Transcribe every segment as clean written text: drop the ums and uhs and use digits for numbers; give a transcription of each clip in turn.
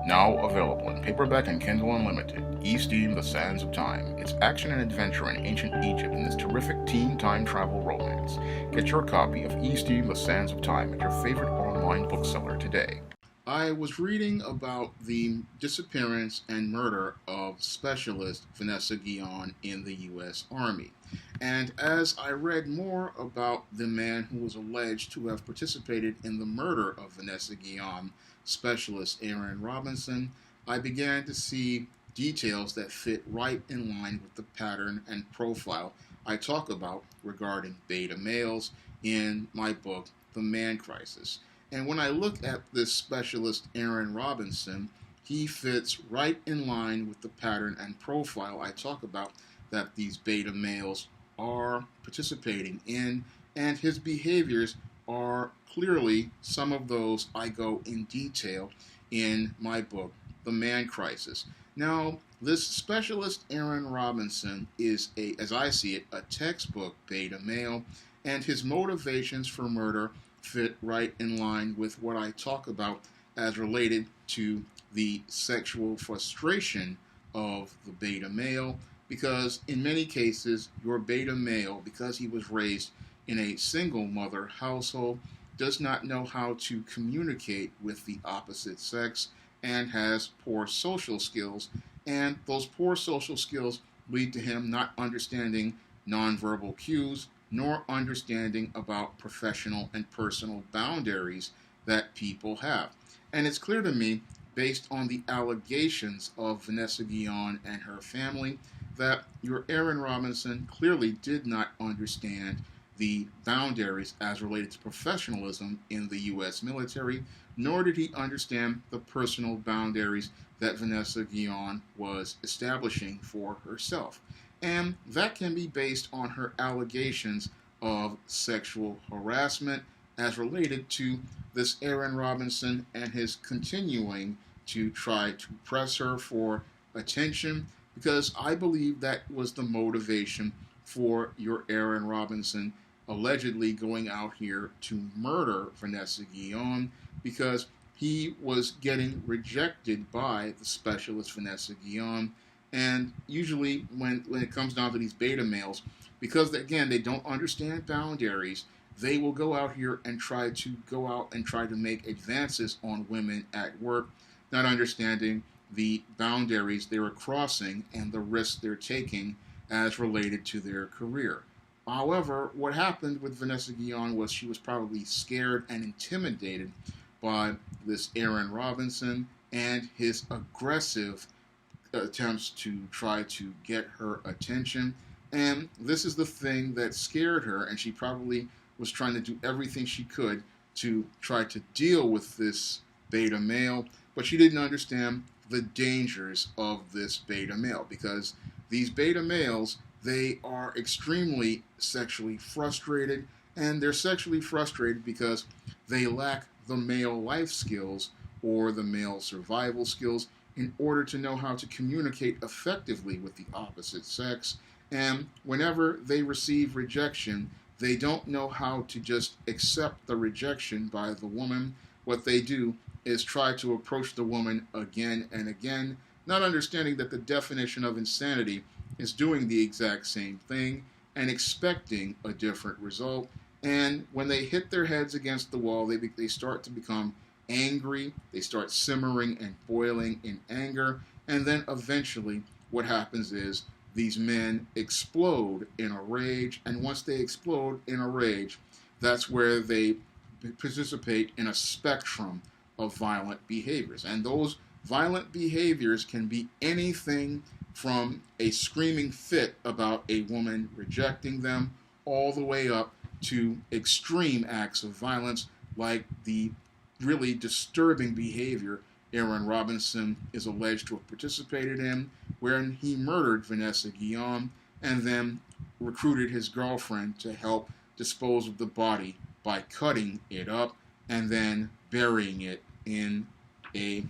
Now available in paperback and Kindle Unlimited, E-Steam: The Sands of Time. It's action and adventure in ancient Egypt in this terrific teen time travel romance. Get your copy of E-Steam: The Sands of Time at your favorite online bookseller today. I was reading about the disappearance and murder of Specialist Vanessa Guillien in the U.S. Army. And as I read more about the man who was alleged to have participated in the murder of Vanessa Guillien, Specialist Aaron Robinson, I began to see details that fit right in line with the pattern and profile I talk about regarding beta males in my book, The Man Crisis. And when I look at this specialist, Aaron Robinson, he fits right in line with the pattern and profile I talk about that these beta males are participating in, and his behaviors are clearly some of those I go in detail in my book, The Man Crisis. Now, this specialist, Aaron Robinson, is, as I see it, a textbook beta male, and his motivations for murder fit right in line with what I talk about as related to the sexual frustration of the beta male, because in many cases, your beta male, because he was raised in a single mother household, does not know how to communicate with the opposite sex and has poor social skills. And those poor social skills lead to him not understanding nonverbal cues nor understanding about professional and personal boundaries that people have. And it's clear to me, based on the allegations of Vanessa Guillien and her family, that your Aaron Robinson clearly did not understand the boundaries as related to professionalism in the U.S. military, nor did he understand the personal boundaries that Vanessa Guillien was establishing for herself. And that can be based on her allegations of sexual harassment as related to this Aaron Robinson and his continuing to try to press her for attention, because I believe that was the motivation for your Aaron Robinson allegedly going out here to murder Vanessa Guillien, because he was getting rejected by the specialist Vanessa Guillien. And usually when it comes down to these beta males, because again, they don't understand boundaries, they will go out here and try to make advances on women at work, not understanding the boundaries they were crossing and the risks they're taking as related to their career. However, what happened with Vanessa Guillien was she was probably scared and intimidated by this Aaron Robinson and his aggressive attempts to try to get her attention. And this is the thing that scared her, and she probably was trying to do everything she could to try to deal with this beta male, but she didn't understand the dangers of this beta male, because these beta males, they are extremely sexually frustrated, and they're sexually frustrated because they lack the male life skills or the male survival skills in order to know how to communicate effectively with the opposite sex. And whenever they receive rejection, they don't know how to just accept the rejection by the woman. What they do is try to approach the woman again and again, not understanding that the definition of insanity is doing the exact same thing and expecting a different result. And when they hit their heads against the wall, they start to become angry, they start simmering and boiling in anger, and then eventually what happens is these men explode in a rage, and once they explode in a rage, that's where they participate in a spectrum of violent behaviors. And those violent behaviors can be anything from a screaming fit about a woman rejecting them all the way up to extreme acts of violence like the really disturbing behavior Aaron Robinson is alleged to have participated in, wherein he murdered Vanessa Guillien and then recruited his girlfriend to help dispose of the body by cutting it up and then burying it in a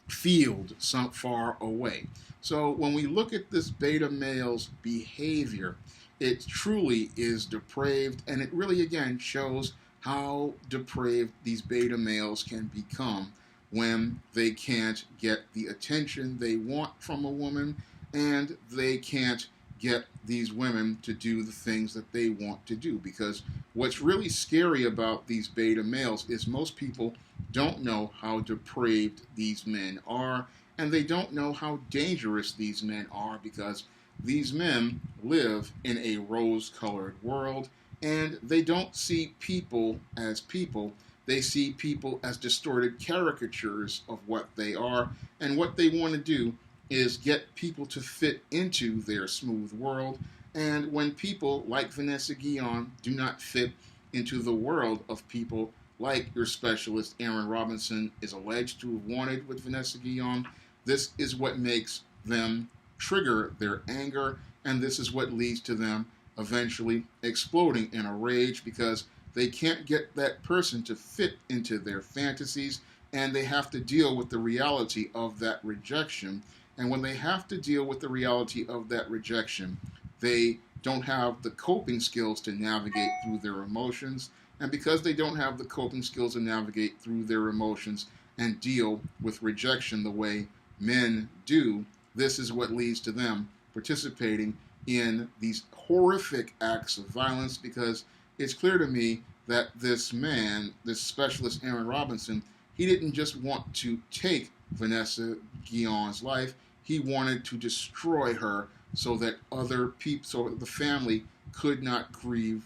field some far away. So when we look at this beta male's behavior, it truly is depraved, and it really again shows how depraved these beta males can become when they can't get the attention they want from a woman, and they can't get these women to do the things that they want to do. Because what's really scary about these beta males is most people don't know how depraved these men are, and they don't know how dangerous these men are, because these men live in a rose-colored world, and they don't see people as people. They see people as distorted caricatures of what they are, and what they want to do is get people to fit into their smooth world. And when people like Vanessa Guillien do not fit into the world of people like your specialist Aaron Robinson is alleged to have wanted with Vanessa Guillien, this is what makes them trigger their anger, and this is what leads to them eventually exploding in a rage, because they can't get that person to fit into their fantasies, and they have to deal with the reality of that rejection. And when they have to deal with the reality of that rejection, they don't have the coping skills to navigate through their emotions. And because they don't have the coping skills to navigate through their emotions and deal with rejection the way men do, this is what leads to them participating in these horrific acts of violence. Because it's clear to me that this man, this specialist Aaron Robinson, he didn't just want to take Vanessa Guillen's life, he wanted to destroy her so that other people, so the family could not grieve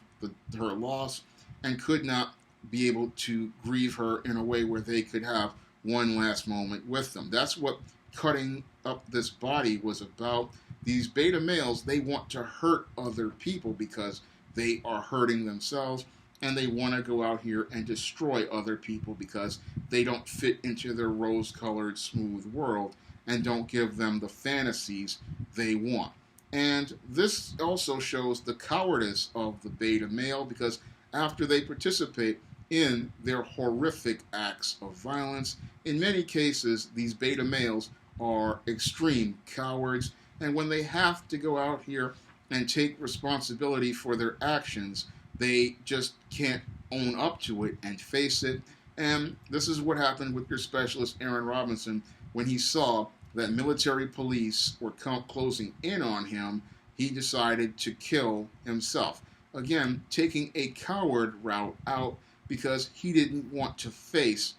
her loss and could not be able to grieve her in a way where they could have one last moment with them. That's what cutting up this body was about. These beta males, they want to hurt other people because they are hurting themselves, and they want to go out here and destroy other people because they don't fit into their rose-colored smooth world and don't give them the fantasies they want. And this also shows the cowardice of the beta male, because after they participate in their horrific acts of violence, in many cases these beta males are extreme cowards, and when they have to go out here and take responsibility for their actions, they just can't own up to it and face it. And this is what happened with your specialist Aaron Robinson. When he saw that military police were closing in on him, he decided to kill himself. Again, taking a coward route out because he didn't want to face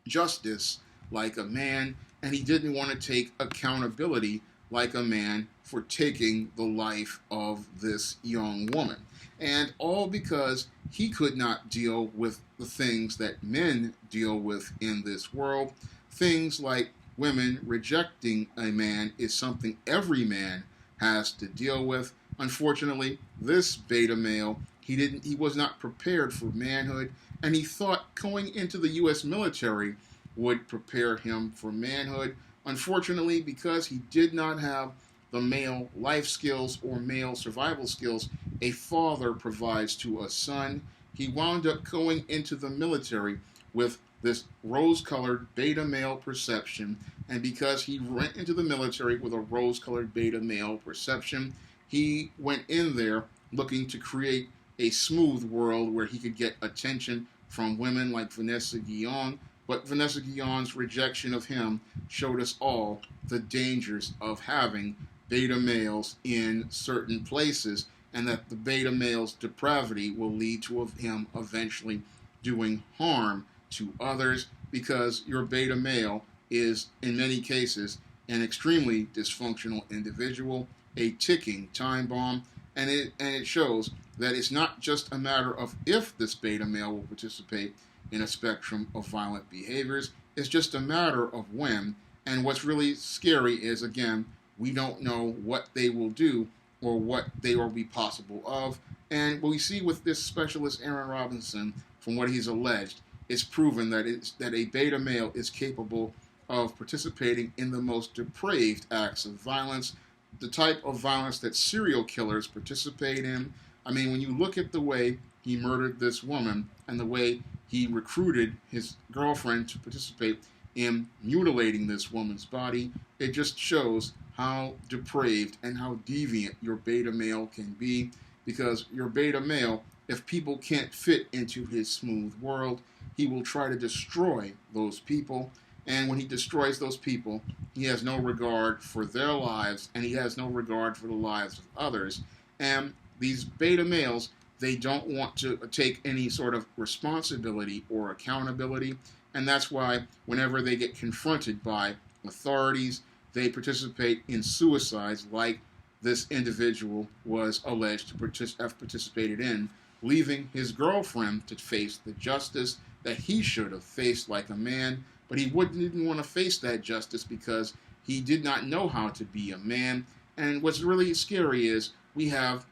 justice like a man, and he didn't want to take accountability like a man for taking the life of this young woman. And all because he could not deal with the things that men deal with in this world. Things like women rejecting a man is something every man has to deal with. Unfortunately, this beta male, he was not prepared for manhood, and he thought going into the U.S. military would prepare him for manhood. Unfortunately, because he did not have the male life skills or male survival skills a father provides to a son, he wound up going into the military with this rose-colored beta male perception. And because he went into the military with a rose-colored beta male perception, he went in there looking to create a smooth world where he could get attention from women like Vanessa Guillien. But Vanessa Guillen's rejection of him showed us all the dangers of having beta males in certain places, and that the beta male's depravity will lead to him eventually doing harm to others, because your beta male is, in many cases, an extremely dysfunctional individual, a ticking time bomb, and it shows that it's not just a matter of if this beta male will participate in a spectrum of violent behaviors, it's just a matter of when. And what's really scary is, again, we don't know what they will do or what they will be possible of. And what we see with this specialist Aaron Robinson, from what he's alleged, it's proven that a beta male is capable of participating in the most depraved acts of violence, the type of violence that serial killers participate in. I mean, when you look at the way he murdered this woman and the way he recruited his girlfriend to participate in mutilating this woman's body, it just shows how depraved and how deviant your beta male can be. Because your beta male, if people can't fit into his smooth world, he will try to destroy those people. And when he destroys those people, he has no regard for their lives, and he has no regard for the lives of others. And these beta males, they don't want to take any sort of responsibility or accountability. And that's why whenever they get confronted by authorities, they participate in suicides like this individual was alleged to have participated in, leaving his girlfriend to face the justice that he should have faced like a man. But he didn't want to face that justice because he did not know how to be a man. And what's really scary is we have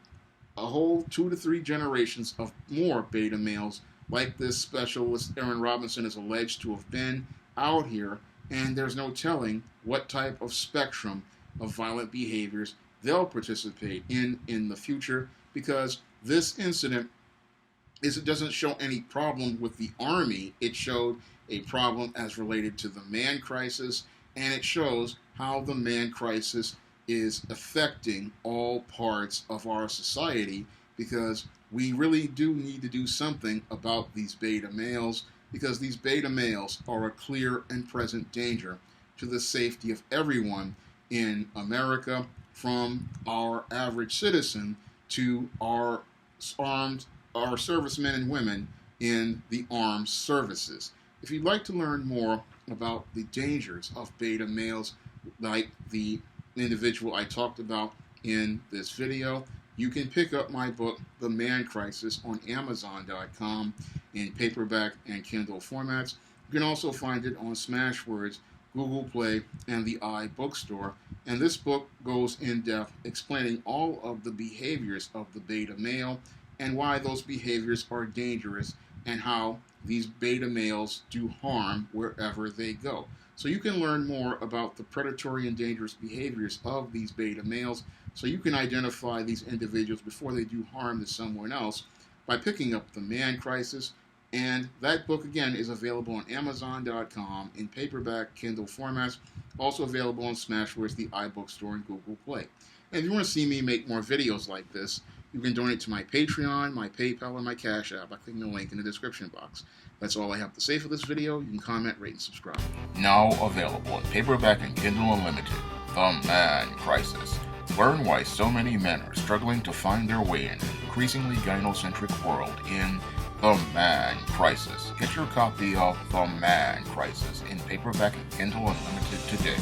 a whole 2 to 3 generations of more beta males like this specialist Aaron Robinson is alleged to have been out here, and there's no telling what type of spectrum of violent behaviors they'll participate in the future, because this incident it doesn't show any problem with the Army. It showed a problem as related to the man crisis, and it shows how the man crisis is affecting all parts of our society, because we really do need to do something about these beta males, because these beta males are a clear and present danger to the safety of everyone in America, from our average citizen to our servicemen and women in the armed services. If you'd like to learn more about the dangers of beta males, like the individual I talked about in this video, you can pick up my book, The Man Crisis, on Amazon.com in paperback and Kindle formats. You can also find it on Smashwords, Google Play, and the iBookstore. And this book goes in depth explaining all of the behaviors of the beta male and why those behaviors are dangerous and how these beta males do harm wherever they go. So you can learn more about the predatory and dangerous behaviors of these beta males, so you can identify these individuals before they do harm to someone else by picking up The Man Crisis. And that book, again, is available on Amazon.com in paperback, Kindle formats, also available on Smashwords, the iBookstore, and Google Play. And if you want to see me make more videos like this, you can donate to my Patreon, my PayPal, and my Cash App by clicking the link in the description box. That's all I have to say for this video. You can comment, rate, and subscribe. Now available in paperback and Kindle Unlimited, The Man Crisis. Learn why so many men are struggling to find their way in an increasingly gynocentric world in The Man Crisis. Get your copy of The Man Crisis in paperback and Kindle Unlimited today.